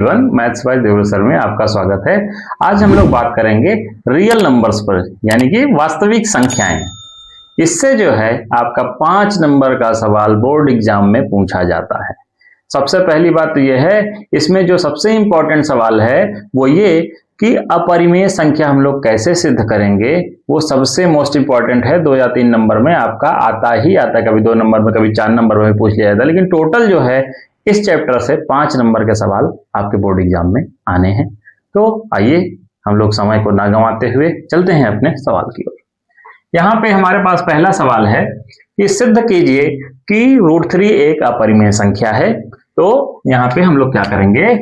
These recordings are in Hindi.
मैथ्स बाय देवल सर में आपका स्वागत है। आज हम लोग बात करेंगे रियल नंबर्स पर, यानी कि वास्तविक संख्याएं। इससे जो है आपका 5 नंबर का सवाल बोर्ड एग्जाम में पूछा जाता है। सबसे पहली बात तो यह है, इसमें जो सबसे इंपॉर्टेंट सवाल है वो ये कि अपरिमेय संख्या हम लोग कैसे सिद्ध करेंगे, वो सबसे मोस्ट इंपॉर्टेंट है। 2 या 3 नंबर में आपका आता ही आता है, कभी 2 नंबर में कभी 4 नंबर में पूछ लिया जाता है, लेकिन टोटल जो है इस चैप्टर से 5 नंबर के सवाल आपके बोर्ड एग्जाम में आने हैं। तो आइए हम लोग समय को ना गंवाते हुए चलते हैं अपने सवाल की ओर। यहाँ पे हमारे पास पहला सवाल है कि सिद्ध कीजिए कि √3 एक अपरिमेय संख्या है। तो यहाँ पे हम लोग क्या करेंगे,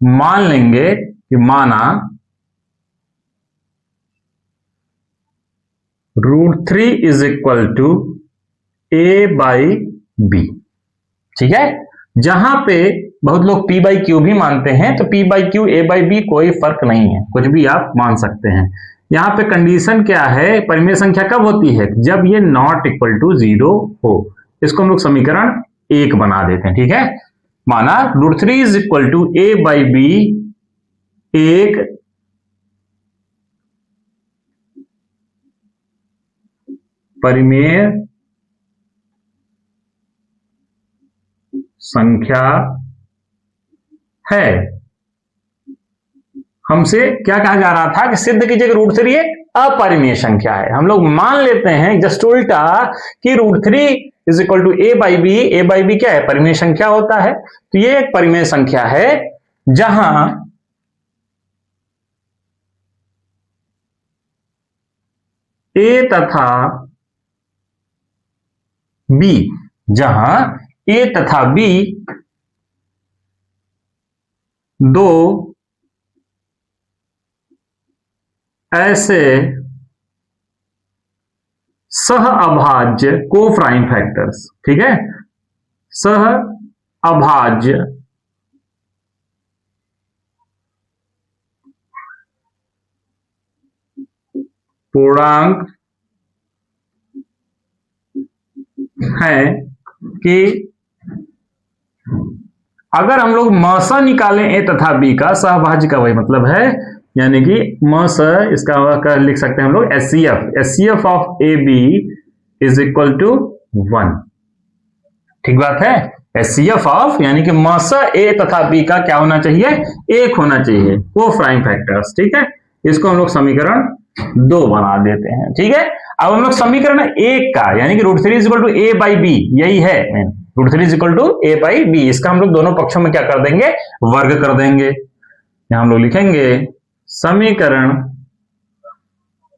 मान लेंगे कि माना √3 इज इक्वल टू a/b। ठीक है, जहां पे बहुत लोग p/q भी मानते हैं, तो p/q a/b कोई फर्क नहीं है, कुछ भी आप मान सकते हैं। यहां पे कंडीशन क्या है, परिमेय संख्या कब होती है, जब ये नॉट इक्वल टू 0 हो। इसको हम लोग समीकरण 1 बना देते हैं। ठीक है, माना √3 इज इक्वल टू a/b एक परिमेय संख्या है। हमसे क्या कहा जा रहा था कि सिद्ध कीजिए कि √3 एक अपरिमेय संख्या है। हम लोग मान लेते हैं जस्ट उल्टा कि √3 is equal to a/b। a/b क्या है, परिमेय संख्या होता है। तो ये एक परिमेय संख्या है जहां a तथा b, जहां a तथा b दो ऐसे सह अभाज्य कोप्राइम फैक्टर्स, ठीक है, सह अभाज्य पूर्णांक हैं कि अगर हम लोग म स निकालें a तथा b का, सहभाज्य का वही मतलब है, यानी कि म स, इसका लिख सकते हैं हम लोग HCF of AB is equal to 1। ठीक बात है, HCF ऑफ यानी कि म स a तथा b का क्या होना चाहिए, 1 होना चाहिए, कोप्राइम फैक्टर्स। ठीक है, इसको हम लोग समीकरण 2 बना देते हैं। ठीक है, अब हम लोग समीकरण 1 का यानी कि √3 इज इक्वल टू a/b, यही है √3 इज इक्वल टू a/b, इसका हम लोग दोनों पक्षों में क्या कर देंगे, वर्ग कर देंगे। यहां हम लोग लिखेंगे समीकरण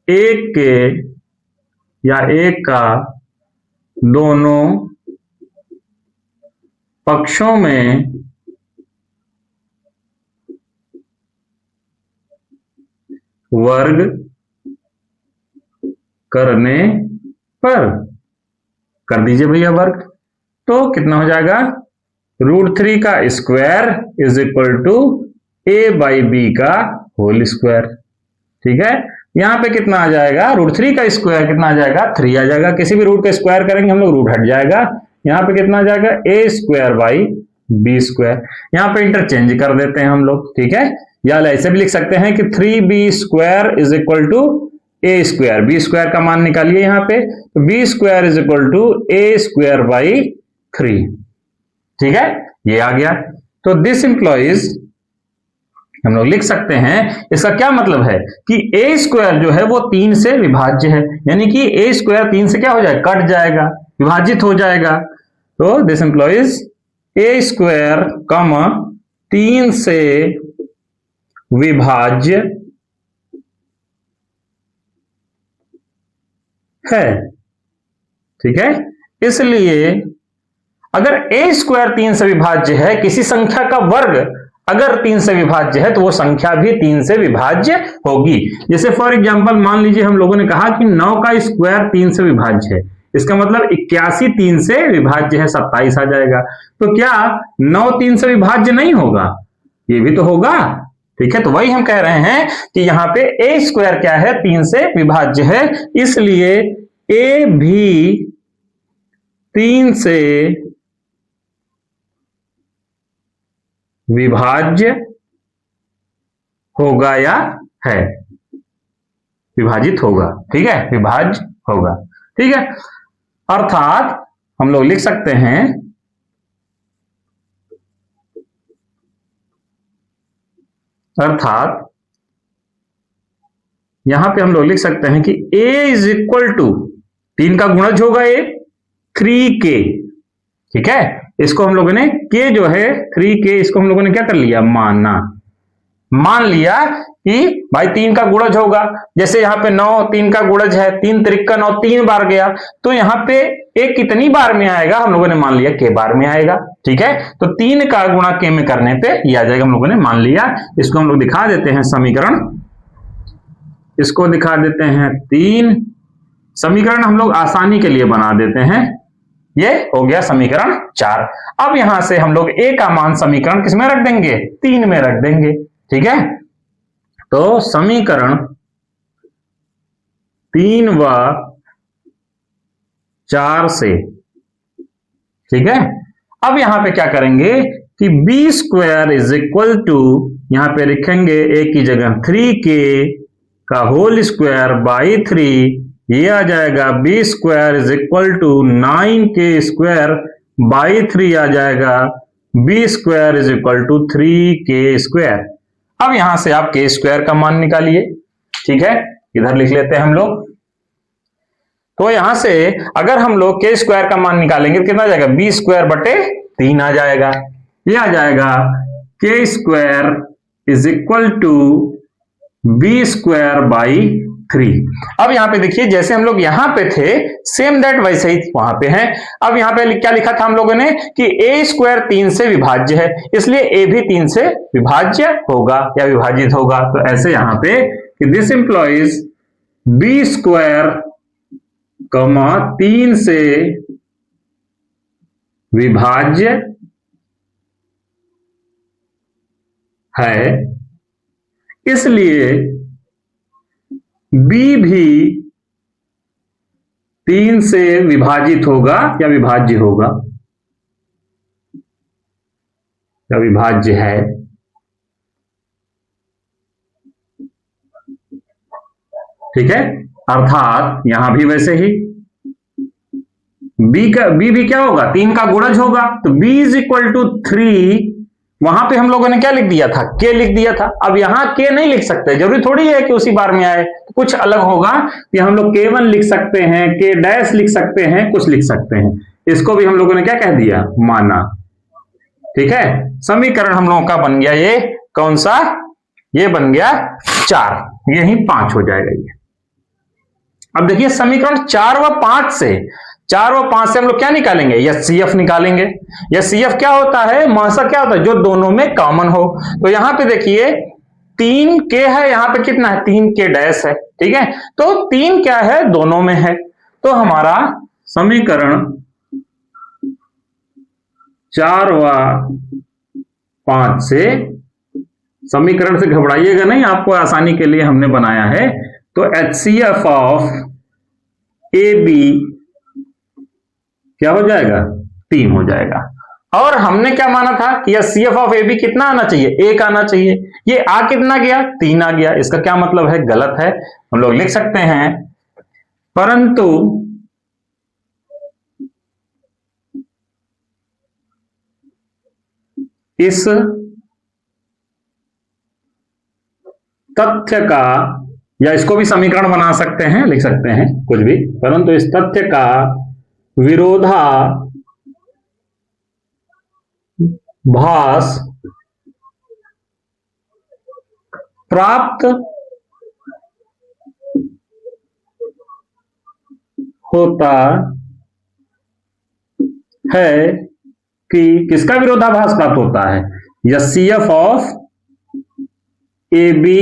1 के या 1 का दोनों पक्षों में वर्ग करने पर, कर दीजिए भैया वर्ग, तो कितना हो जाएगा, √3 का square is equal to a/b का होल स्क्वायर। ठीक है, यहां पे कितना आ जाएगा, √3 का स्क्वायर कितना आ जाएगा, 3 आ जाएगा। किसी भी रूट का स्क्वायर करेंगे हम लोग, रूट हट जाएगा। यहां पे कितना आ जाएगा, a²/b²। यहां पे इंटरचेंज कर देते हैं हम लोग। ठीक है, या ऐसे भी लिख सकते हैं कि 3b² is equal to a², b² का मान निकालिए यहां पे, तो b² is equal to a²/3। ठीक है, ये आ गया। तो दिस इंप्लॉइज, हम लोग लिख सकते हैं, इसका क्या मतलब है कि a² जो है वो 3 से विभाज्य है, यानी कि a² 3 से क्या हो जाएगा, कट जाएगा, विभाजित हो जाएगा। तो दिस इंप्लॉइज a², 3 से विभाज्य है। ठीक है, इसलिए अगर a² 3 से विभाज्य है, किसी संख्या का वर्ग अगर 3 से विभाज्य है, तो वो संख्या भी 3 से विभाज्य होगी। जैसे फॉर एग्जांपल मान लीजिए हम लोगों ने कहा कि 9 का स्क्वायर 3 से विभाज्य है, इसका मतलब 81 3 से विभाज्य है, 27 आ जाएगा। तो क्या 9 3 से विभाज्य नहीं होगा, ये भी तो होगा। ठीक है, तो वही हम कह रहे हैं कि यहाँ पे a² क्या है, 3 से विभाज्य है, इसलिए a भी 3 से विभाज्य होगा या है, विभाजित होगा, ठीक है, विभाज्य होगा, ठीक है। अर्थात हम लोग लिख सकते हैं अर्थात यहां पे हम लोग लिख सकते हैं कि a इज इक्वल टू 3 का गुणज होगा a 3k, ठीक है। इसको हम लोगों ने k जो है 3k, इसको हम लोगों ने क्या कर लिया, मान लिया कि भाई 3 का गुणज होगा। जैसे यहाँ पे 9 3 का गुणज है, 3 त्रिक का 9 3 बार गया, तो यहाँ पे एक कितनी बार में आएगा, हम लोगों ने मान लिया k बार में आएगा, ठीक है। तो 3 का गुणा k में करने पे ये आ जाएगा, हम लोगों ने मान लिया। इसको हम लोग दिखा देते हैं समीकरण, इसको दिखा देते हैं 3 समीकरण हम लोग आसानी के लिए बना देते हैं। ये हो गया समीकरण 4। अब यहां से हम लोग a का मान समीकरण किस में रख देंगे, 3 में रख देंगे, ठीक है। तो समीकरण 3 व 4 से, ठीक है। अब यहां पे क्या करेंगे कि B square is equal to, यहां पे लिखेंगे a की जगह 3k का होल स्क्वायर बाई 3, ये आ जाएगा B square is equal to 9k square by 3 आ जाएगा B square is equal to 3k square. अब यहां से आप k स्क्वायर का मान निकालिए, ठीक है, इधर लिख लेते हैं हम लोग। तो यहां से अगर हम लोग k स्क्वायर का मान निकालेंगे तो कितना आ जाएगा, बी स्क्वायर बटे 3 आ जाएगा, ये आ जाएगा k square is equal to B square by 3। अब यहां पे देखिए जैसे हम लोग यहां पे थे सेम दैट वैसे ही वहां पे है। अब यहां पे क्या लिखा था हम लोगों ने कि a स्क्वायर 3 से विभाज्य है, इसलिए a भी 3 से विभाज्य होगा या विभाजित होगा। तो ऐसे यहां पे कि दिस इंप्लॉइज b स्क्वायर 3 से विभाज्य है, इसलिए b भी 3 से विभाजित होगा या विभाज्य होगा या विभाज्य है, ठीक है। अर्थात यहां भी वैसे ही b भी क्या होगा, 3 का गुणज होगा, तो b इज इक्वल टू 3, वहां पे हम लोगों ने क्या लिख दिया था, k लिख दिया था। अब यहां k नहीं लिख सकते, जरूरी थोड़ी है कि उसी बार में आए, तो कुछ अलग होगा कि हम लोग k1 लिख सकते हैं, k डैश लिख सकते हैं, कुछ लिख सकते हैं। इसको भी हम लोगों ने क्या कह दिया, माना, ठीक है। समीकरण हम लोगों का बन गया ये कौन सा, ये बन गया 4, यही 5 हो जाएगा ये। अब देखिए समीकरण 4 व 5 से, 4 व 5 से हम लोग क्या निकालेंगे, एचसीएफ निकालेंगे। एचसीएफ क्या होता है, मासा क्या होता है, जो दोनों में कॉमन हो। तो यहां पे देखिए 3k है, यहां पे कितना है, 3k डैश है, ठीक है। तो 3 क्या है, दोनों में है। तो हमारा समीकरण 4 व 5 से, समीकरण से घबराइएगा नहीं, आपको आसानी के लिए हमने बनाया है। तो एचसीएफ ऑफ ए बी क्या हो जाएगा, 3 हो जाएगा। और हमने क्या माना था कि एचसीएफ ऑफ ए बी कितना आना चाहिए, 1 आना चाहिए। ये आ कितना गया, 3 आ गया। इसका क्या मतलब है, गलत है। हम लोग लिख सकते हैं परंतु इस तथ्य का, या इसको भी समीकरण बना सकते हैं, लिख सकते हैं कुछ भी, परंतु इस तथ्य का विरोधाभास प्राप्त होता है कि किसका विरोधाभास प्राप्त होता है, HCF of A B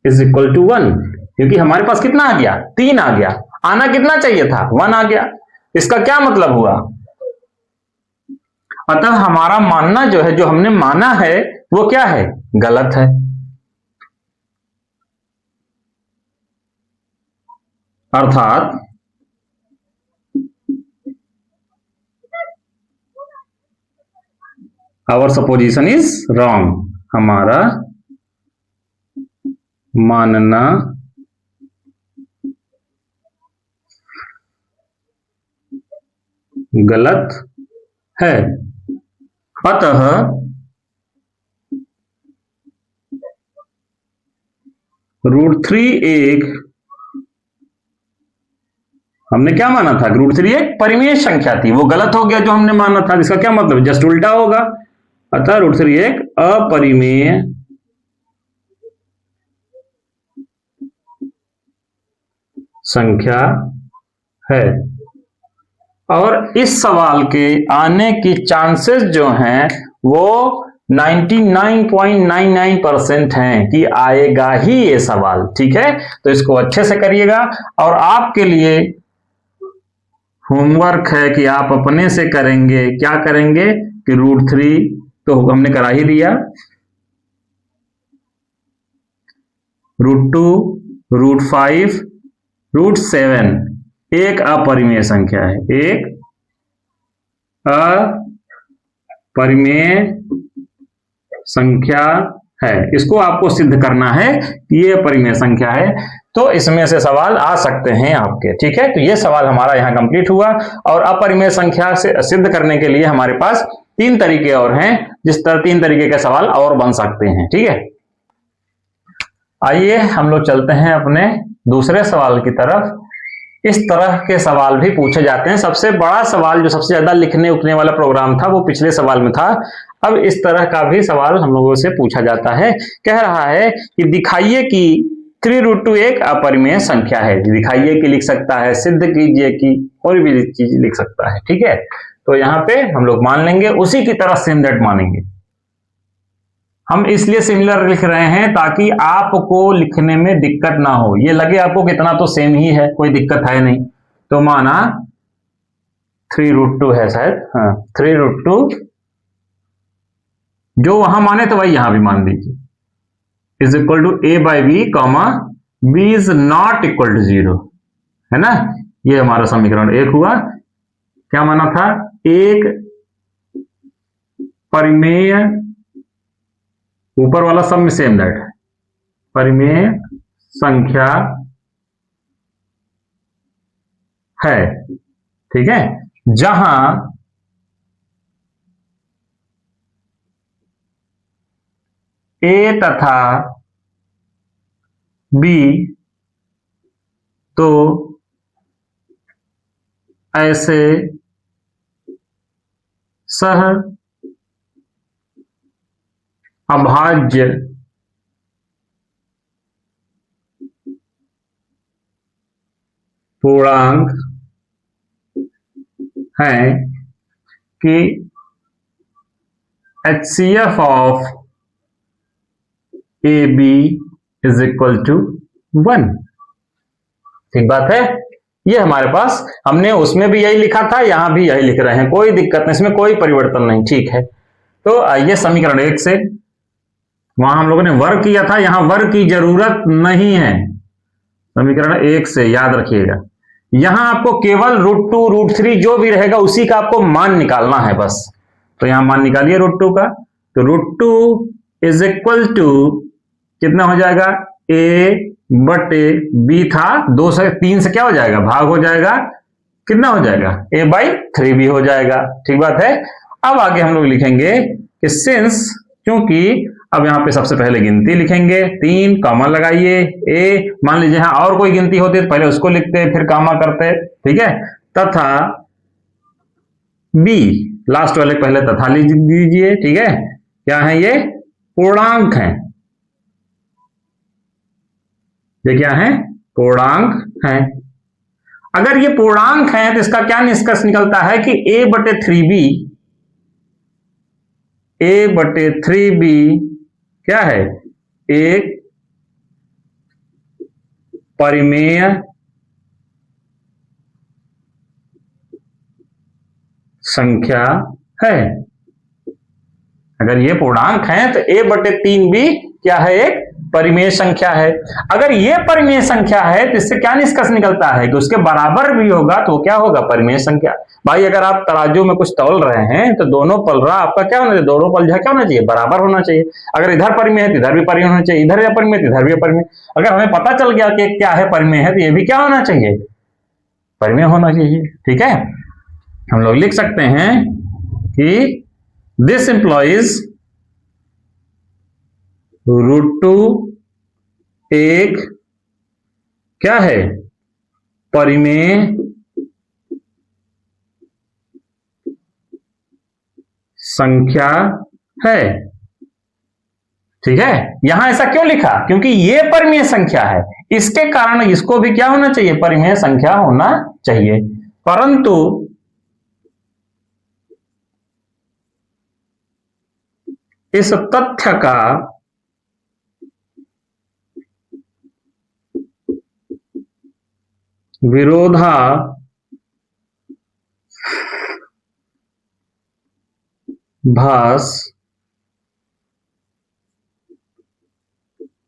is equal to 1, क्योंकि हमारे पास कितना आ गया, 3 आ गया, आना कितना चाहिए था, 1 आ गया। इसका क्या मतलब हुआ, अतः हमारा मानना जो है, जो हमने माना है वो क्या है, गलत है। अर्थात आवर सपोजिशन इज रॉन्ग, हमारा मानना गलत है। अतः √3 एक, हमने क्या माना था, √3 एक परिमेय संख्या थी, वो गलत हो गया जो हमने माना था, इसका क्या मतलब, जस्ट उल्टा होगा। अतः √3 एक अपरिमेय संख्या है। और इस सवाल के आने की चांसेस जो हैं वो 99.99% हैं कि आएगा ही ये सवाल, ठीक है। तो इसको अच्छे से करिएगा, और आपके लिए होमवर्क है कि आप अपने से करेंगे, क्या करेंगे कि √3 तो हमने करा ही दिया, √2, √5, √7 एक अपरिमेय संख्या है, एक अपरिमेय संख्या है। इसको आपको सिद्ध करना है कि ये अपरिमेय संख्या है, तो इसमें से सवाल आ सकते हैं आपके, ठीक है। तो ये सवाल हमारा यहां कंप्लीट हुआ, और अपरिमेय संख्या से सिद्ध करने के लिए हमारे पास 3 तरीके और हैं, जिस तरह 3 तरीके के सवाल और बन सकते हैं, ठीक है। आइए हम लोग चलते हैं अपने दूसरे सवाल की तरफ। इस तरह के सवाल भी पूछे जाते हैं। सबसे बड़ा सवाल जो सबसे ज्यादा लिखने उठने वाला प्रोग्राम था वो पिछले सवाल में था। अब इस तरह का भी सवाल हम लोगों से पूछा जाता है। कह रहा है कि दिखाइए कि 3√2 एक अपरिमेय संख्या है। दिखाइए कि लिख सकता है, सिद्ध कीजिए कि, और भी चीज लिख सकता है, ठीक है। तो यहाँ पे हम लोग मान लेंगे, उसी की तरह सेम दैट मानेंगे। हम इसलिए सिमिलर लिख रहे हैं ताकि आपको लिखने में दिक्कत ना हो, ये लगे आपको कितना तो सेम ही है, कोई दिक्कत है नहीं। तो माना 3√2 है शायद, हाँ 3√2, जो वहां माने तो वही यहां भी मान दीजिए, is equal to a/b, b is not equal to 0, है ना। ये हमारा समीकरण 1 हुआ। क्या माना था, एक परिमेय, ऊपर वाला सब में सेम दैट है, परिमेय संख्या है, ठीक है, जहां a तथा b तो ऐसे सह अभाज्य पूर्णांक हैं कि HCF of AB is equal to 1। ठीक बात है। ये हमारे पास, हमने उसमें भी यही लिखा था, यहां भी यही लिख रहे हैं, कोई दिक्कत नहीं, इसमें कोई परिवर्तन नहीं, ठीक है। तो आइए समीकरण 1 से, वहां हम लोगों ने वर्ग किया था, यहां वर्ग की जरूरत नहीं है। समीकरण 1 से याद रखिएगा, यहां आपको केवल √2 √3 जो भी रहेगा उसी का आपको मान निकालना है बस। तो यहां मान निकालिए √2 का, तो √2 इज इक्वल टू कितना हो जाएगा, a/b था, 2 से 3 से क्या हो जाएगा, भाग हो जाएगा, कितना हो जाएगा, a/3 भी हो जाएगा। ठीक बात है। अब आगे हम लोग लिखेंगे कि सिंस, क्योंकि अब यहां पे सबसे पहले गिनती लिखेंगे, 3 कॉमा लगाइए, a, मान लीजिए यहां और कोई गिनती होती तो पहले उसको लिखते फिर कॉमा करते, ठीक है, तथा b, लास्ट वाले पहले तथा लिख दीजिए, ठीक है। क्या है ये, पूर्णांक है, ये क्या है, पूर्णांक है। अगर ये पूर्णांक है तो इसका क्या निष्कर्ष निकलता है कि a/3b क्या है, एक परिमेय संख्या है। अगर ये पूर्णांक है तो a/3b क्या है, एक परिमेय संख्या है। अगर ये परिमेय संख्या है तो इससे क्या निष्कर्ष निकलता है कि उसके बराबर भी होगा तो क्या होगा, परिमेय संख्या। भाई अगर आप तराजू में कुछ तौल रहे हैं तो दोनों पलड़ा आपका क्या होना चाहिए, दोनों पलझा क्या होना चाहिए, बराबर होना चाहिए। अगर इधर परिमेय है तो इधर भी परिमेय होना चाहिए, इधर परिमेय तो इधर भी परिमेय। अगर हमें पता चल गया कि क्या है, परिमेय है, तो ये भी क्या होना चाहिए, परिमेय होना चाहिए। ठीक है, हम लोग लिख सकते हैं कि दिस इंप्लॉइज √2 एक क्या है, परिमेय संख्या है। ठीक है, यहां ऐसा क्यों लिखा, क्योंकि ये परिमेय संख्या है, इसके कारण इसको भी क्या होना चाहिए, परिमेय संख्या होना चाहिए। परंतु इस तथ्य का विरोधाभास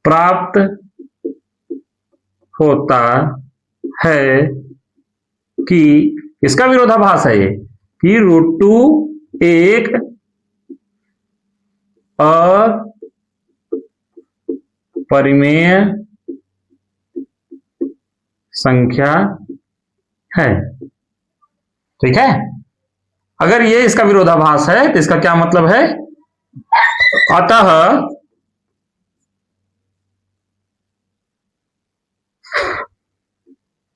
प्राप्त होता है कि, इसका विरोधाभास है ये कि √2 एक अपरिमेय संख्या है। ठीक है, अगर ये इसका विरोधाभास है तो इसका क्या मतलब है, अतः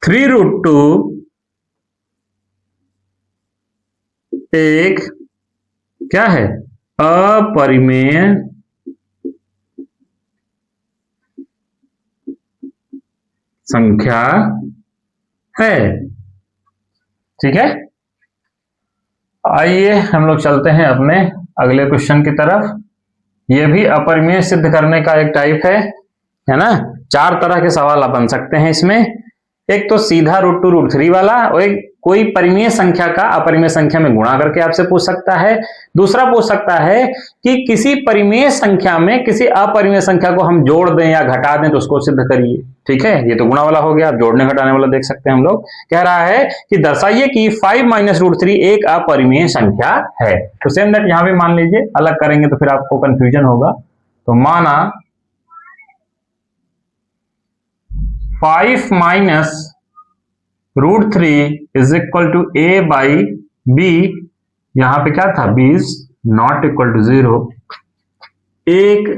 (3√2) एक क्या है, अपरिमेय संख्या है। ठीक है, आइए हम लोग चलते हैं अपने अगले क्वेश्चन की तरफ। यह भी अपरिमेय सिद्ध करने का एक टाइप है ना। 4 तरह के सवाल बन सकते हैं इसमें। एक तो सीधा √2 √3 वाला, और एक कोई परिमेय संख्या का अपरिमेय संख्या में गुणा करके आपसे पूछ सकता है। दूसरा पूछ सकता है कि किसी परिमेय संख्या में किसी अपरिमेय संख्या को हम जोड़ दें या घटा दें तो उसको सिद्ध करिए। ठीक है, ये तो गुणा वाला हो गया, आप जोड़ने घटाने वाला देख सकते हैं। हम लोग कह रहा है कि दर्शाइए कि 5 - √3 एक अपरिमेय संख्या है। तो सेम दैट यहां भी मान लीजिए, अलग करेंगे तो फिर आपको कंफ्यूजन होगा। तो माना 5 - √3 इज इक्वल टू a/b। यहां पे क्या था, b is not equal to 0। एक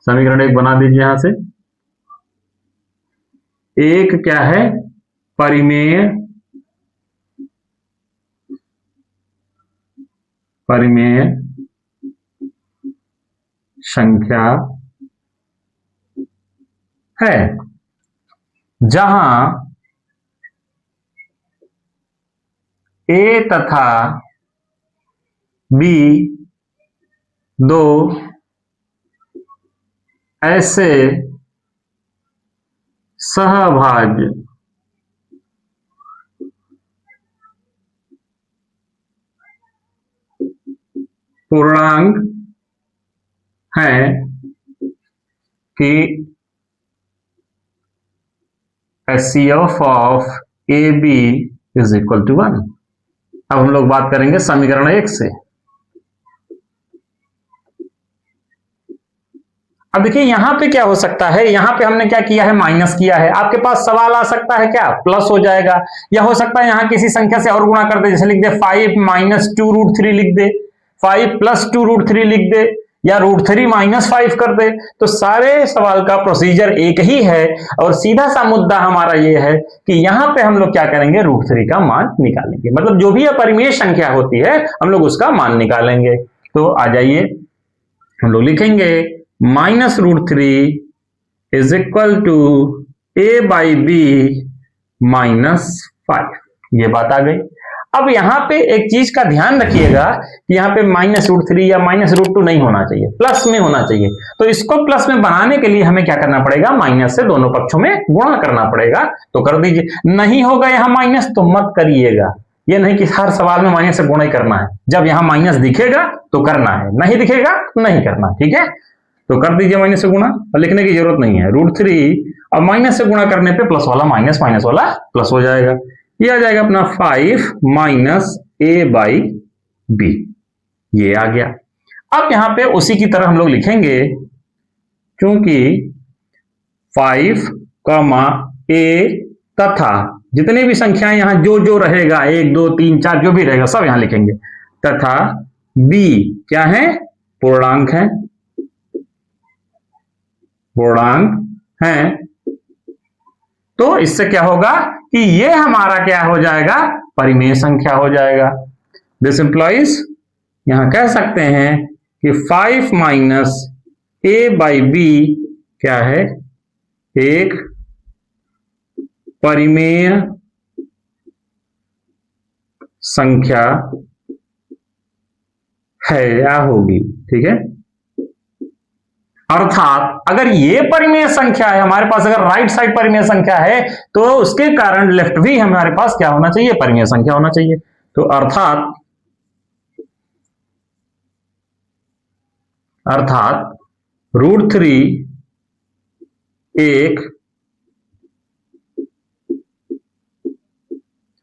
समीकरण एक बना दीजिए यहां से। एक क्या है, परिमेय संख्या है, जहां a तथा b दो ऐसे सहभाज्य पूर्णांक हैं कि HCF of AB is equal to 1। अब हम लोग बात करेंगे समीकरण 1 से। अब देखिए यहां पे क्या हो सकता है, यहां पे हमने क्या किया है, माइनस किया है। आपके पास सवाल आ सकता है क्या, प्लस हो जाएगा, या हो सकता है यहां किसी संख्या से और गुणा कर दे, जैसे लिख दे 5 - 2 √3 लिख दे, 5 + 2 √3 लिख दे, या √3 - 5 कर दे। तो सारे सवाल का प्रोसीजर एक ही है, और सीधा सा मुद्दा हमारा ये है कि यहां पे हम लोग क्या करेंगे, √3 का मान निकालेंगे। मतलब जो भी अपरिमेय संख्या होती है हम लोग उसका मान निकालेंगे। तो आ जाइए, हम लोग लिखेंगे -√3 इज इक्वल टू a/b -5। ये बात आ गई। अब यहां पे एक चीज का ध्यान रखिएगा कि यहां पे -√3 या -√2 नहीं होना चाहिए, प्लस में होना चाहिए। तो इसको प्लस में बनाने के लिए हमें क्या करना पड़ेगा, माइनस से दोनों पक्षों में गुणा करना पड़ेगा। तो कर दीजिए। नहीं होगा यहां माइनस तो मत करिएगा। ये नहीं कि हर सवाल में माइनस से गुणा ही करना है। जब यहां माइनस दिखेगा तो करना है, नहीं दिखेगा तो नहीं करना। ठीक है, तो कर दीजिए माइनस से गुणा, और लिखने की जरूरत नहीं है। √3 और माइनस से गुणा करने पे प्लस वाला माइनस, माइनस वाला प्लस हो जाएगा। ये आ जाएगा अपना 5 माइनस a/b, ये आ गया। अब यहां पे उसी की तरह हम लोग लिखेंगे, क्योंकि 5, a तथा जितनी भी संख्याएं यहां जो जो रहेगा 1 2 3 4 जो भी रहेगा सब यहां लिखेंगे, तथा b क्या है, पूर्णांक है, पूर्णांक है। तो इससे क्या होगा कि ये हमारा क्या हो जाएगा, परिमेय संख्या हो जाएगा। दिस इंप्लॉइज, यहां कह सकते हैं कि 5 माइनस a/b क्या है, एक परिमेय संख्या है या होगी। ठीक है, अर्थात अगर ये परिमेय संख्या है हमारे पास, अगर राइट साइड परिमेय संख्या है तो उसके कारण लेफ्ट भी हमारे पास क्या होना चाहिए, परिमेय संख्या होना चाहिए। तो अर्थात √3 एक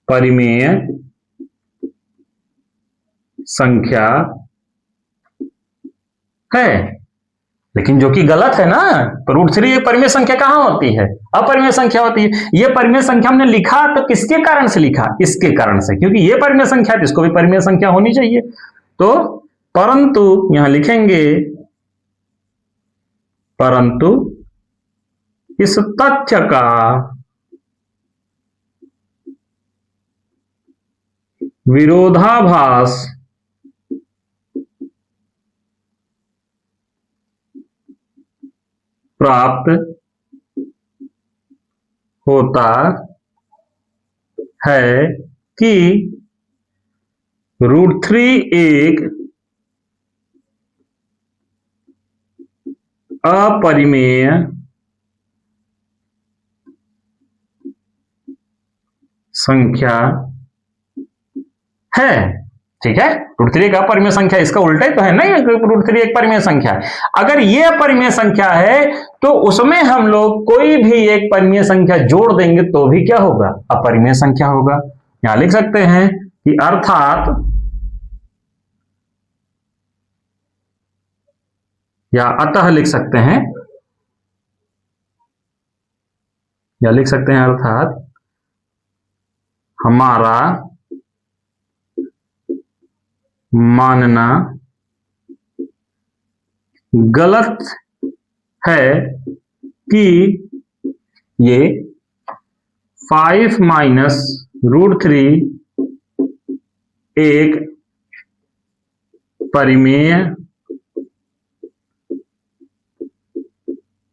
परिमेय संख्या है। लेकिन जो कि गलत है ना, तो √3 एक परिमेय संख्या कहां होती है, अपरिमेय संख्या होती है। ये परिमेय संख्या हमने लिखा तो किसके कारण से लिखा, इसके कारण से, क्योंकि ये परिमेय संख्या है तो इसको भी परिमेय संख्या होनी चाहिए। तो परंतु यहां लिखेंगे, परंतु इस तथ्य का विरोधाभास प्राप्त होता है कि √3 एक अपरिमेय संख्या है। ठीक है, √3 एक अपरिमेय संख्या, इसका उल्टा ही तो है ना, √3 एक परिमेय संख्या है। अगर ये अपरिमेय संख्या है तो उसमें हम लोग कोई भी एक परिमेय संख्या जोड़ देंगे तो भी क्या होगा, अपरिमेय संख्या होगा। यहां लिख सकते हैं कि अर्थात, या अतः लिख सकते हैं, या लिख सकते हैं अर्थात हमारा मानना गलत है कि ये 5 माइनस √3 एक परिमेय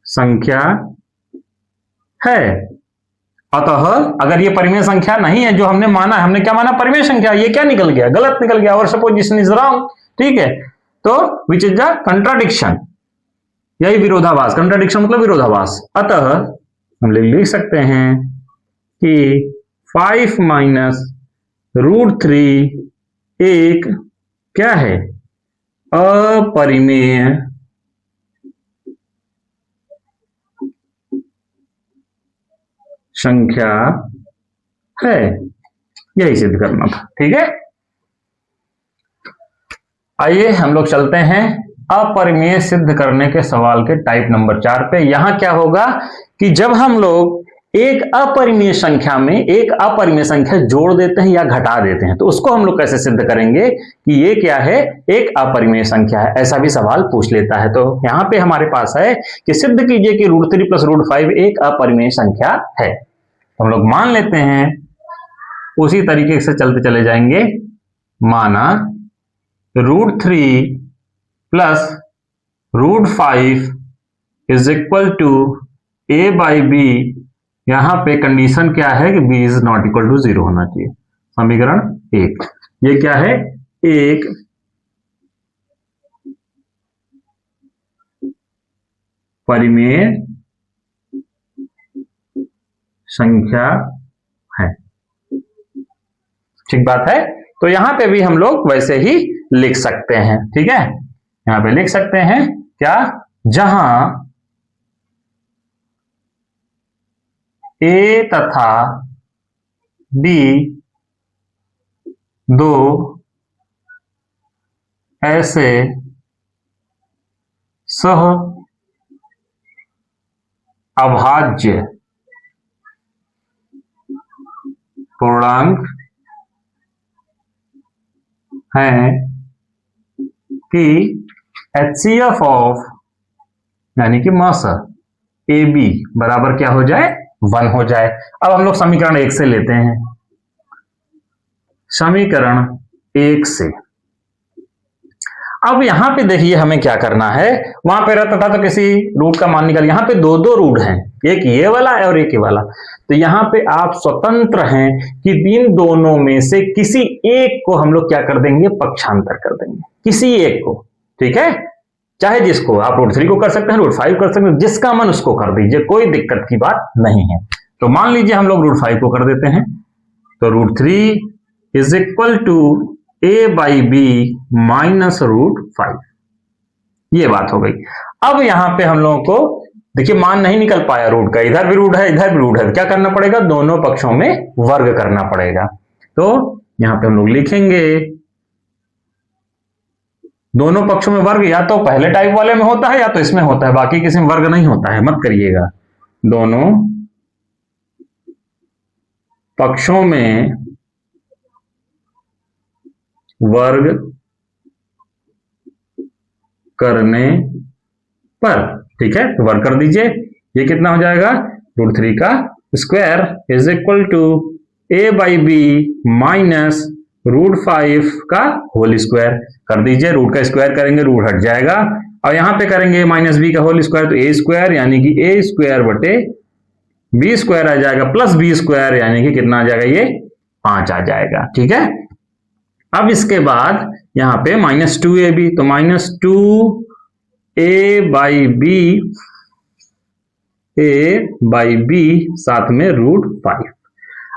संख्या है। अतः अगर ये परिमेय संख्या नहीं है जो हमने माना, हमने क्या माना, परिमेय संख्या, ये क्या निकल गया, गलत निकल गया, और सपोजिशन इज रॉन्ग। ठीक है, तो विच इज द कंट्राडिक्शन, यही विरोधाभास, कंट्राडिक्शन मतलब विरोधाभास। अतः हम लिख सकते हैं कि 5 माइनस √3 एक क्या है, अपरिमेय संख्या है, यही सिद्ध करना था। ठीक है, आइए हम लोग चलते हैं अपरिमेय सिद्ध करने के सवाल के टाइप नंबर 4 पे। यहां क्या होगा कि जब हम लोग एक अपरिमेय संख्या में एक अपरिमेय संख्या जोड़ देते हैं या घटा देते हैं, तो उसको हम लोग कैसे सिद्ध करेंगे कि ये क्या है, एक अपरिमेय संख्या है, ऐसा भी सवाल पूछ लेता है। तो यहां पे हमारे पास है कि सिद्ध कीजिए कि √3 + √5 एक अपरिमेय संख्या है। तो हम लोग मान लेते हैं, उसी तरीके से चलते चले जाएंगे। माना √3 + √5 इज इक्वल टू a/b। यहां पे कंडीशन क्या है कि b is not equal to 0 होना चाहिए। समीकरण 1, ये क्या है, एक परिमेय संख्या है। ठीक बात है, तो यहां पे भी हम लोग वैसे ही लिख सकते हैं। ठीक है, यहां पे लिख सकते हैं क्या, जहां ए तथा बी दो ऐसे सह अभाज्य पूर्णांक हैं कि HCF ऑफ यानी कि मास ए बी बराबर क्या हो जाए 1 हो जाए। अब हम लोग समीकरण 1 से लेते हैं। समीकरण 1 से अब यहां पे देखिए हमें क्या करना है, वहां पे रहता था तो किसी रूट का मान निकाल, यहां पे दो दो रूट हैं, एक ये वाला है और एक ये वाला, तो यहां पे आप स्वतंत्र हैं कि इन दोनों में से किसी एक को हम लोग क्या कर देंगे, पक्षांतर कर देंगे, किसी एक को। ठीक है, चाहे जिसको, आप √3 को कर सकते हैं, √5 कर सकते हैं, जिसका मन उसको कर दीजिए, कोई दिक्कत की बात नहीं है। तो मान लीजिए हम लोग √5 को कर देते हैं, तो √3 is equal to a by B minus √5, ये बात हो गई। अब यहां पे हम लोगों को देखिए मान नहीं निकल पाया रूट का, इधर भी रूट है इधर भी रूट है, क्या करना पड़ेगा, दोनों पक्षों में वर्ग करना पड़ेगा। तो यहां पे हम लोग लिखेंगे दोनों पक्षों में वर्ग, या तो पहले टाइप वाले में होता है या तो इसमें होता है, बाकी किसी में वर्ग नहीं होता है, मत करिएगा। दोनों पक्षों में वर्ग करने पर, ठीक है, तो वर्ग कर दीजिए, ये कितना हो जाएगा, √3 का square is equal to a by B minus √5 का होल स्क्वायर कर दीजिए, रूट का स्क्वायर करेंगे रूट हट जाएगा, और यहां पे करेंगे माइनस बी का होल स्क्वायर, तो a स्क्वायर यानी कि a स्क्वायर बटे बी स्क्वायर आ जाएगा, प्लस बी स्क्वायर यानी कि कितना आ जाएगा, ये 5 आ जाएगा। ठीक है, अब इसके बाद यहां पे -2ab, तो -2a बाई बी साथ में √5।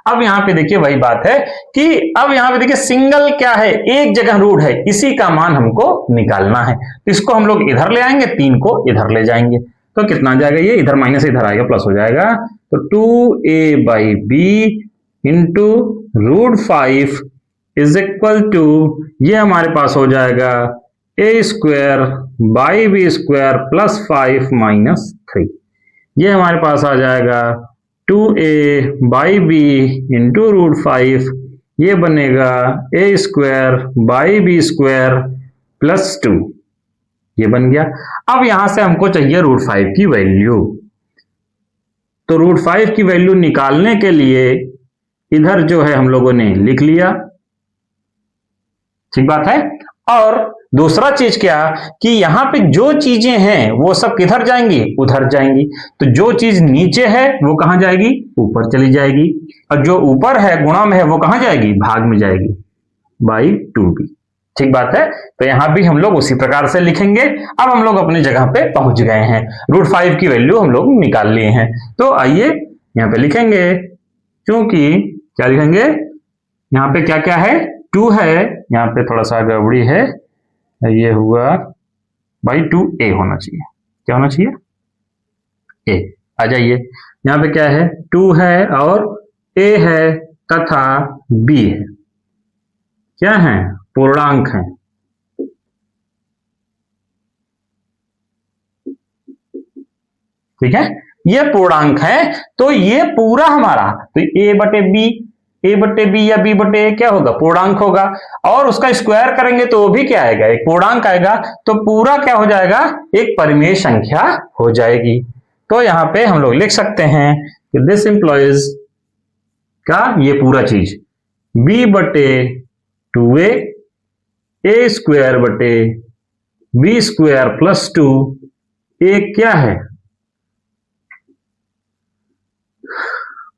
अब यहां पे देखिए वही बात है कि अब यहां पे देखिए सिंगल क्या है, एक जगह रूट है, इसी का मान हमको निकालना है, तो इसको हम लोग इधर ले आएंगे, 3 को इधर ले जाएंगे, तो कितना आ जाएगा, ये इधर माइनस इधर आएगा प्लस हो जाएगा, तो 2a by B into √5 is equal to, ये हमारे पास हो जाएगा a square by B square plus 5 minus 3, ये हमारे पास आ जाएगा 2a बाई बी इंटू √5, ये बनेगा a square by B square plus 2, ये बन गया। अब यहां से हमको चाहिए √5 की वैल्यू, तो √5 की वैल्यू निकालने के लिए इधर जो है हम लोगों ने लिख लिया, ठीक बात है। और दूसरा चीज क्या कि यहां पे जो चीजें हैं वो सब किधर जाएंगी, उधर जाएंगी, तो जो चीज नीचे है वो कहां जाएगी, ऊपर चली जाएगी, और जो ऊपर है गुणा में है वो कहां जाएगी, भाग में जाएगी, बाई 2b। ठीक बात है, तो यहां भी हम लोग उसी प्रकार से लिखेंगे। अब हम लोग अपनी जगह पे पहुंच गए हैं, √5 की वैल्यू हम लोग निकाल लिए हैं, तो आइए यहां पे लिखेंगे, क्योंकि क्या लिखेंगे, यहां पे क्या क्या है, 2 है, यहां पे थोड़ा सा गड़बड़ी है, ये हुआ भाई 2a होना चाहिए, क्या होना चाहिए, a। आ जाइए, यहां पे क्या है, 2 है और a है तथा b है, क्या है, पूर्णांक है। ठीक है, ये पूर्णांक है, तो ये पूरा हमारा, तो ए बटे बी या बी बटे ए क्या होगा, पूर्णांक होगा, और उसका स्क्वायर करेंगे तो वो भी क्या आएगा, एक पूर्णांक आएगा, तो पूरा क्या हो जाएगा, एक परिमेय संख्या हो जाएगी। तो यहां पे हम लोग लिख सकते हैं कि दिस इंप्लॉइज का ये पूरा चीज b बटे 2a, ए स्क्वायर बटे बी स्क्वायर प्लस 2, ए क्या है,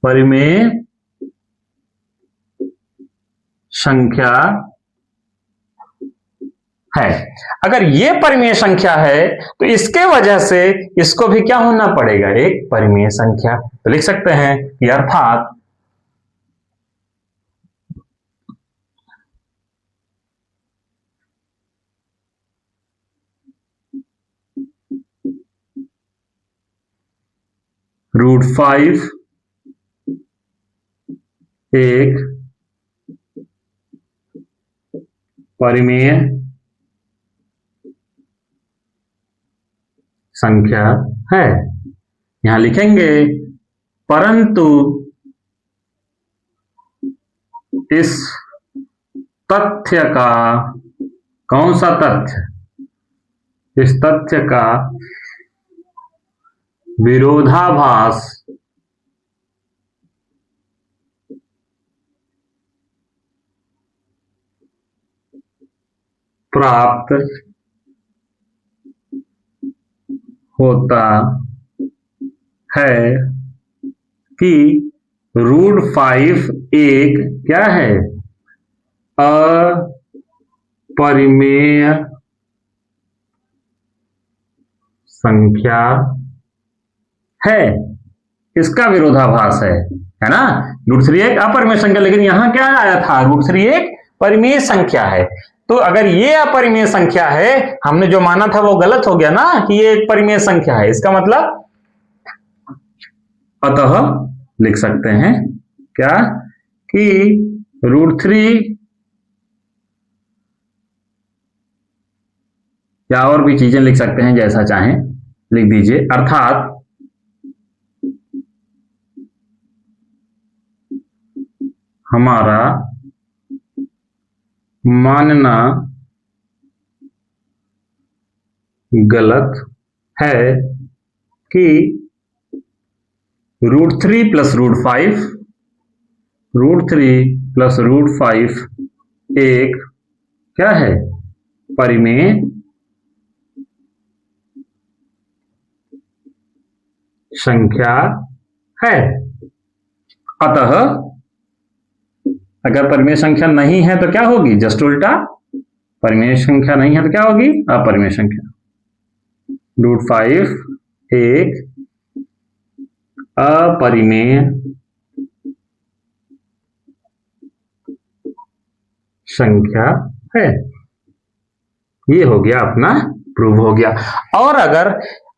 परिमेय संख्या है। अगर ये परिमेय संख्या है तो इसके वजह से इसको भी क्या होना पड़ेगा, एक परिमेय संख्या, तो लिख सकते हैं कि अर्थात √5 एक परिमेय संख्या है। यहां लिखेंगे परंतु इस तथ्य का, कौन सा तथ्य, इस तथ्य का विरोधाभास प्राप्त होता है कि √5 एक क्या है, अपरिमेय संख्या है। इसका विरोधाभास है ना। √3 एक अपरिमेय संख्या, लेकिन यहां क्या आया था, √3 एक परिमेय संख्या है। तो अगर ये अपरिमेय संख्या है, हमने जो माना था वो गलत हो गया ना कि ये एक परिमेय संख्या है। इसका मतलब अतः लिख सकते हैं क्या कि √3 या और भी चीजें लिख सकते हैं, जैसा चाहें लिख दीजिए। अर्थात हमारा मानना गलत है कि √3 + √5, √3 + √5 एक क्या है, परिमेय संख्या है। अतः अगर परिमेय संख्या नहीं है तो क्या होगी, जस्ट उल्टा। परिमेय संख्या नहीं है तो क्या होगी, अपरिमेय संख्या। √5 एक अपरिमेय संख्या है। ये हो गया अपना प्रूव हो गया। और अगर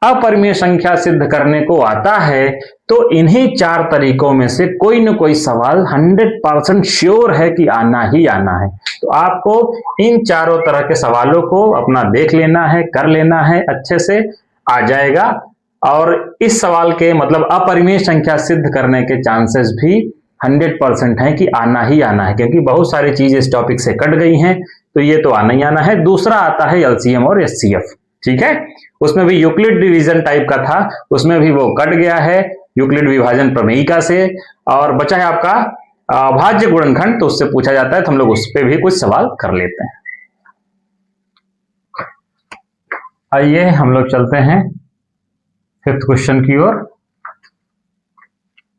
अपरिमेय संख्या सिद्ध करने को आता है तो इन्हीं 4 तरीकों में से कोई न कोई सवाल 100% श्योर है कि आना ही आना है। तो आपको इन चारों तरह के सवालों को अपना देख लेना है, कर लेना है, अच्छे से आ जाएगा। और इस सवाल के मतलब अपरिमेय संख्या सिद्ध करने के चांसेस भी 100% है कि आना ही आना है, क्योंकि बहुत सारी चीजें इस टॉपिक से कट गई हैं, तो ये तो आना ही आना है। दूसरा आता है एलसीएम और एचसीएफ, ठीक है। उसमें भी यूक्लिड डिवीजन टाइप का था, उसमें भी वो कट गया है यूक्लिड विभाजन प्रमेयिका से, और बचा है आपका अभाज्य गुणनखंड, तो उससे पूछा जाता है, तो हम लोग उस पर भी कुछ सवाल कर लेते हैं। आइए हम लोग चलते हैं 5th क्वेश्चन की ओर।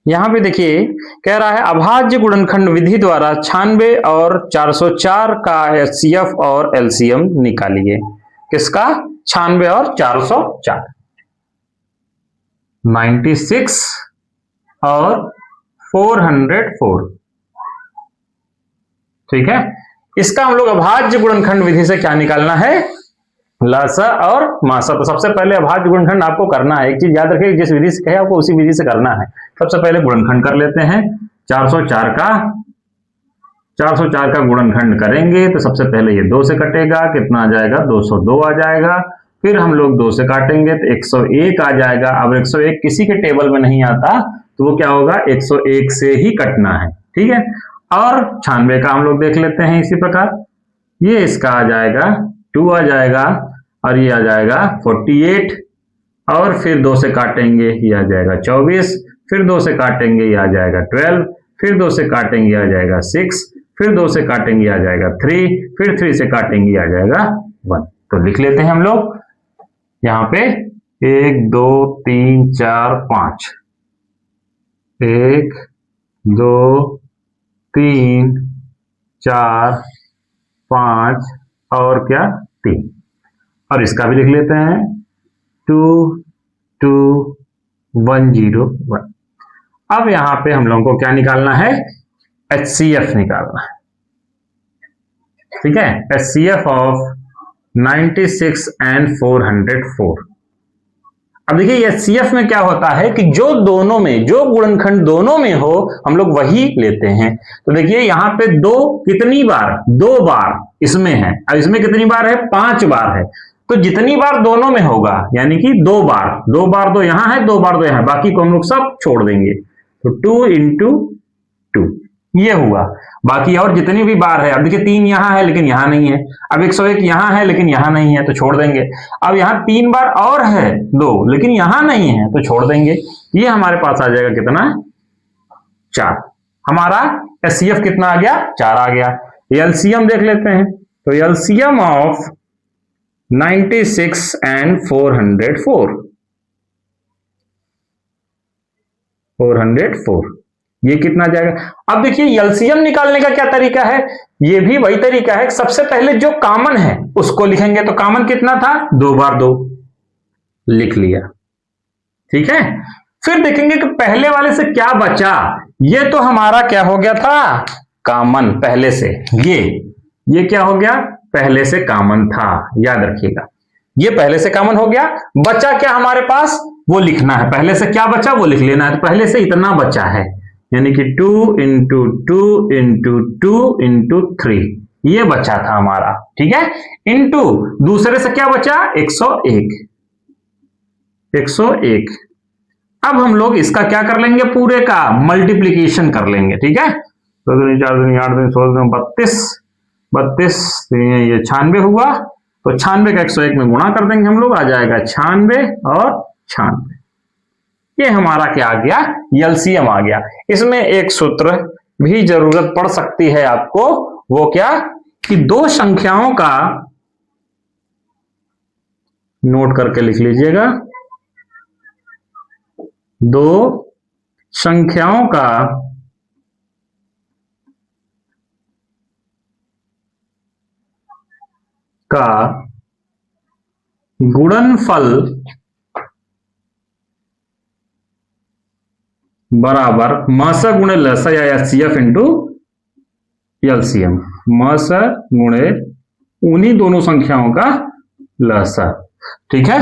यहां पे देखिए कह रहा है अभाज्य गुणनखंड विधि द्वारा 96 और 404 का एचसीएफ और एलसीएम निकालिए। किसका, 96 और 404, 96 और 404, ठीक है। इसका हम लोग अभाज्य गुणनखंड विधि से क्या निकालना है, लसा और मासा। तो सबसे पहले अभाज्य गुणनखंड आपको करना है, एक चीज याद रखिए, जिस विधि से कहे आपको उसी विधि से करना है। सबसे पहले गुणनखंड कर लेते हैं। 404 का गुणनखंड करेंगे तो सबसे पहले ये 2 से कटेगा, कितना आ जाएगा, 202 आ जाएगा। फिर हम लोग 2 से काटेंगे तो 101 आ जाएगा। अब 101 किसी के टेबल में नहीं आता तो वो क्या होगा, 101 से ही कटना है, ठीक है। और 96 का हम लोग देख लेते हैं इसी प्रकार, ये इसका आ जाएगा 2 आ जाएगा, और ये आ जाएगा 48, और फिर 2 से काटेंगे ये आ जाएगा 24, फिर 2 से काटेंगे ये आ जाएगा 12, फिर 2 से काटेंगे आ जाएगा 6, फिर 2 से काटेंगे आ जाएगा 3, फिर 3 से काटेंगे आ जाएगा 1। तो लिख लेते हैं हम लोग यहाँ पे 1 2 3 4 5, 1 2 3 4 5 और क्या 3, और इसका भी लिख लेते हैं 2 2 1 0 1। अब यहां पे हम लोगों को क्या निकालना है, HCF निकालना है, ठीक है। HCF of 96 and 404। अब देखिए HCF में क्या होता है कि जो दोनों में, जो गुणनखंड दोनों में हो हम लोग वही लेते हैं। तो देखिए यहाँ पे दो कितनी बार, 2 बार इसमें है, अब इसमें कितनी बार है, 5 बार है। तो जितनी बार दोनों में होगा यानी कि 2 बार, 2 बार तो यहां है, 2 बार तो यहां, बाकी को हम लोग सब छोड़ देंगे। तो 2 इंटू 2 ये हुआ। बाकी और जितनी भी बार है, अब देखिए 3 यहां है लेकिन यहां नहीं है, अब 101 यहां है लेकिन यहां नहीं है तो छोड़ देंगे। अब यहां 3 बार और है 2 लेकिन यहां नहीं है तो छोड़ देंगे। ये हमारे पास आ जाएगा कितना, 4। हमारा HCF कितना आ गया, 4 आ गया। एलसीएम देख लेते हैं। तो एलसीएम ऑफ 96 एंड 404, 404 ये कितना जाएगा। अब देखिए एलसीएम निकालने का क्या तरीका है, ये भी वही तरीका है। सबसे पहले जो कॉमन है उसको लिखेंगे। तो कॉमन कितना था, 2 बार 2 लिख लिया, ठीक है। फिर देखेंगे कि पहले वाले से क्या बचा। ये तो हमारा क्या हो गया था, कॉमन पहले से। ये क्या हो गया, पहले से कॉमन था, याद रखिएगा। ये पहले से कॉमन हो गया। बचा क्या हमारे पास, वो लिखना है। पहले से क्या बचा वो लिख लेना है। तो पहले से इतना बचा है यानी कि 2 इंटू 2 इंटू 2 इंटू 3 ये बचा था हमारा, ठीक है। इंटू दूसरे से क्या बचा, 101, 101। अब हम लोग इसका क्या कर लेंगे, पूरे का मल्टीप्लीकेशन कर लेंगे, ठीक है। 2 दूनी 4 दूनी 8 दूनी 16 दूनी 32, 32 ये 96 हुआ। तो 96 का 101 में गुणा कर देंगे हम लोग, आ जाएगा 96 और 96। ये हमारा क्या आ गया, एलसीएम आ गया। इसमें एक सूत्र भी जरूरत पड़ सकती है आपको, वो क्या कि 2 संख्याओं का, नोट करके लिख लीजिएगा, 2 संख्याओं का गुणनफल बराबर मस गुणे लस या HCF इंटू एलसीएम। मस गुणे उन्हीं दोनों संख्याओं का लस, ठीक है।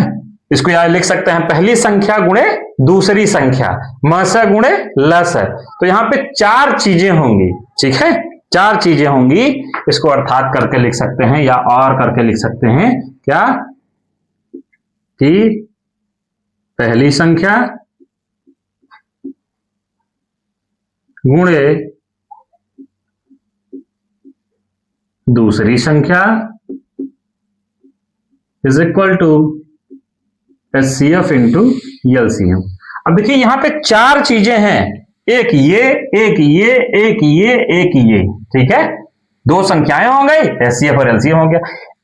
इसको यहां लिख सकते हैं, पहली संख्या गुणे दूसरी संख्या, मस गुणे लस। तो यहां पे 4 चीजें होंगी, ठीक है, 4 चीजें होंगी। इसको अर्थात करके लिख सकते हैं या और करके लिख सकते हैं, क्या कि पहली संख्या गुणे दूसरी संख्या is equal to HCF into LCM. अब देखिए यहां पे 4 चीजें हैं, एक ये, एक ये, एक ये, एक ये, ठीक है। 2 संख्याएं हो गई, HCF और एलसीएम हो गया।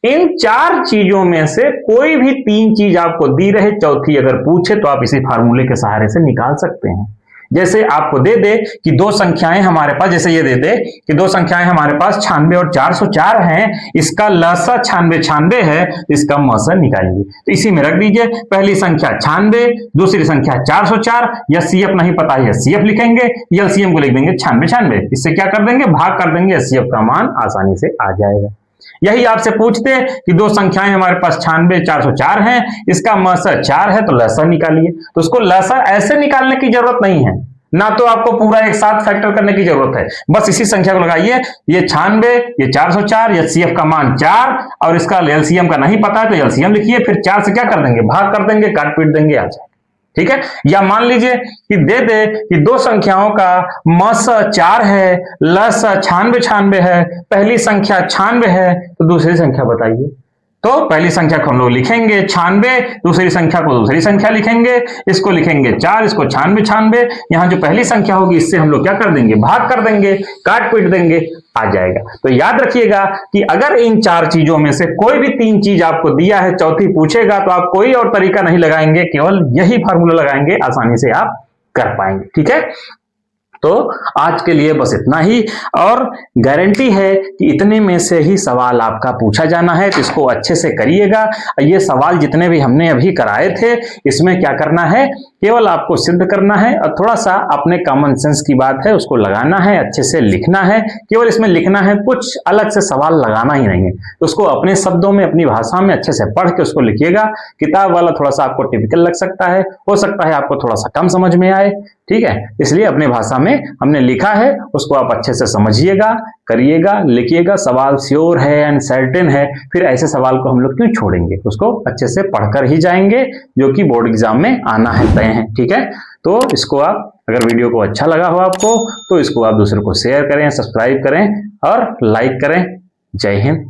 इन 4 चीजों में से कोई भी 3 चीज आपको दी रहे, चौथी अगर पूछे तो आप इसी फार्मूले के सहारे से निकाल सकते हैं। जैसे आपको दे दे कि 2 संख्याएं हमारे पास, जैसे ये दे दे कि 2 संख्याएं हमारे पास 96 और 404 हैं, इसका लसा 96 है, इसका मसा निकालिए। तो इसी में रख दीजिए, पहली संख्या 96, दूसरी संख्या 404, HCF नहीं पता है HCF लिखेंगे, एलसीएम को लिख देंगे 96। इससे क्या कर देंगे, भाग कर देंगे, HCF का मान आसानी से आ जाएगा। यही आपसे पूछते हैं कि 2 संख्याएं हमारे पास 96 404 हैं, इसका मसा 4 है तो लसा निकालिए। तो उसको लसा ऐसे निकालने की जरूरत नहीं है, ना तो आपको पूरा एक साथ फैक्टर करने की जरूरत है, बस इसी संख्या को लगाइए। ये 96, ये 404, HCF का मान 4 और इसका एलसीएम का नहीं पता है तो एलसीएम लिखिए, फिर 4 से क्या कर देंगे, भाग कर देंगे, काट पीट देंगे, आ जाए, ठीक है। या मान लीजिए कि दे दे कि 2 संख्याओं का मस 4 है, लस 96 है, पहली संख्या 96 है, तो दूसरी संख्या बताइए। तो पहली संख्या को हम लोग लिखेंगे 96, दूसरी संख्या को दूसरी संख्या लिखेंगे, इसको लिखेंगे 4, इसको 96। यहां जो पहली संख्या होगी इससे हम लोग क्या कर देंगे, भाग कर देंगे, काट पीट देंगे, आ जाएगा। तो याद रखिएगा कि अगर इन 4 चीजों में से कोई भी 3 चीज आपको दिया है, चौथी पूछेगा तो आप कोई और तरीका नहीं लगाएंगे, केवल यही फार्मूला लगाएंगे, आसानी से आप कर पाएंगे, ठीक है। तो आज के लिए बस इतना ही, और गारंटी है कि इतने में से ही सवाल आपका पूछा जाना है, तो इसको अच्छे से करिएगा। ये सवाल जितने भी हमने अभी कराए थे, इसमें क्या करना है, केवल आपको सिद्ध करना है और थोड़ा सा अपने कॉमन सेंस की बात है उसको लगाना है, अच्छे से लिखना है। केवल इसमें लिखना है, कुछ अलग से सवाल लगाना ही नहीं है। उसको अपने शब्दों में, अपनी भाषा में अच्छे से पढ़ के उसको लिखिएगा। किताब वाला थोड़ा सा आपको टिपिकल लग सकता है, हो सकता है आपको थोड़ा सा कम समझ में आए, ठीक है। इसलिए अपनी भाषा में हमने लिखा है, उसको आप अच्छे से समझिएगा, करिएगा, लिखिएगा। सवाल श्योर है एंड सर्टेन है, फिर ऐसे सवाल को हम लोग क्यों छोड़ेंगे, उसको अच्छे से पढ़कर ही जाएंगे, जो कि बोर्ड एग्जाम में आना है, तय है, ठीक है। तो इसको आप, अगर वीडियो को अच्छा लगा हो आपको, तो इसको आप दूसरों को शेयर करें, सब्सक्राइब करें और लाइक करें। जय हिंद।